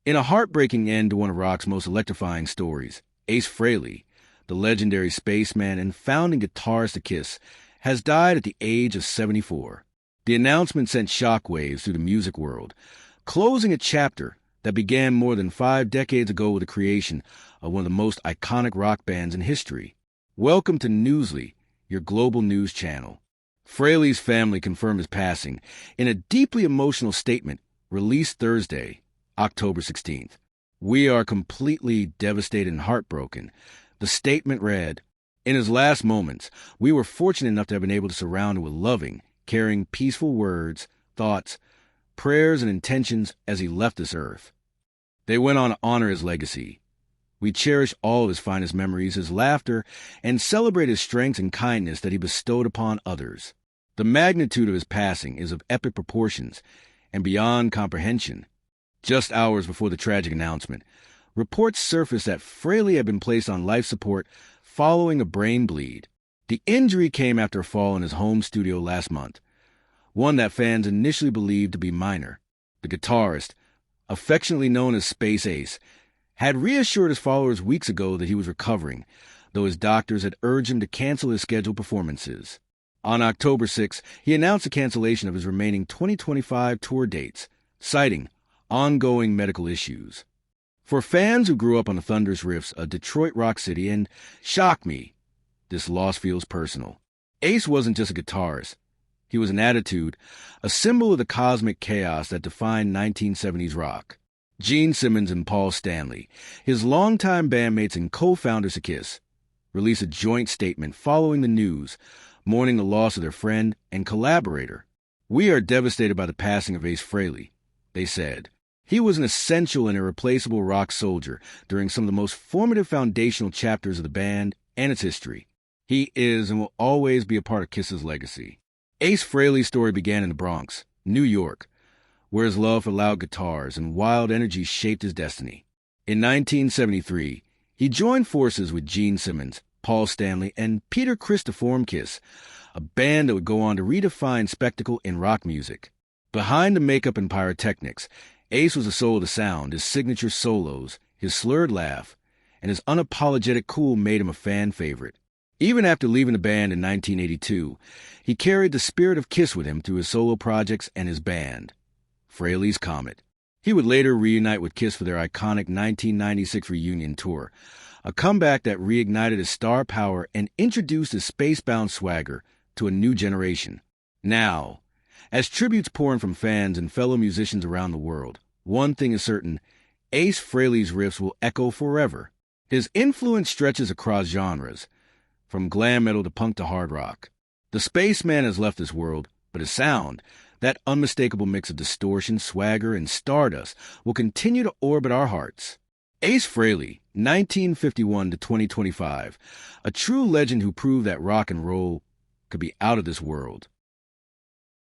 In a heartbreaking end to one of rock's most electrifying stories, Ace Frehley, the legendary Spaceman and founding guitarist of Kiss, has died at the age of 74. The announcement sent shockwaves through the music world, closing a chapter that began more than 5 decades ago with the creation of one of the most iconic rock bands in history. Welcome to Newsly, your global news channel. Frehley's family confirmed his passing in a deeply emotional statement released Thursday, October 16th. "We are completely devastated and heartbroken." The statement read, "In his last moments, we were fortunate enough to have been able to surround him with loving, caring, peaceful words, thoughts, prayers, and intentions as he left this earth. They went on to honor his legacy. We cherish all of his finest memories, his laughter, and celebrate his strengths and kindness that he bestowed upon others. The magnitude of his passing is of epic proportions and beyond comprehension." Just hours before the tragic announcement, reports surfaced that Frehley had been placed on life support following a brain bleed. The injury came after a fall in his home studio last month, one that fans initially believed to be minor. The guitarist, affectionately known as Space Ace, had reassured his followers weeks ago that he was recovering, though his doctors had urged him to cancel his scheduled performances. On October 6, he announced the cancellation of his remaining 2025 tour dates, citing ongoing medical issues. For fans who grew up on the thunderous riffs of Detroit Rock City and Shock Me, this loss feels personal. Ace wasn't just a guitarist. He was an attitude, a symbol of the cosmic chaos that defined 1970s rock. Gene Simmons and Stanley, his longtime bandmates and co-founders of Kiss, released a joint statement following the news, mourning the loss of their friend and collaborator. "We are devastated by the passing of Ace Frehley," they said. "He was an essential and irreplaceable rock soldier during some of the most formative foundational chapters of the band and its history. He is and will always be a part of Kiss's legacy." Ace Frehley's story began in the Bronx, New York, where his love for loud guitars and wild energy shaped his destiny. In 1973, he joined forces with Gene Simmons, Stanley, and Peter Criss to form Kiss, a band that would go on to redefine spectacle in rock music. Behind the makeup and pyrotechnics, Ace was the soul of the sound. His signature solos, his slurred laugh, and his unapologetic cool made him a fan favorite. Even after leaving the band in 1982, he carried the spirit of Kiss with him through his solo projects and his band, Frehley's Comet. He would later reunite with Kiss for their iconic 1996 reunion tour, a comeback that reignited his star power and introduced his spacebound swagger to a new generation. Now, as tributes pour in from fans and fellow musicians around the world, one thing is certain: Ace Frehley's riffs will echo forever. His influence stretches across genres, from glam metal to punk to hard rock. The Spaceman has left this world, but his sound, that unmistakable mix of distortion, swagger, and stardust, will continue to orbit our hearts. Ace Frehley, 1951 to 2025, a true legend who proved that rock and roll could be out of this world.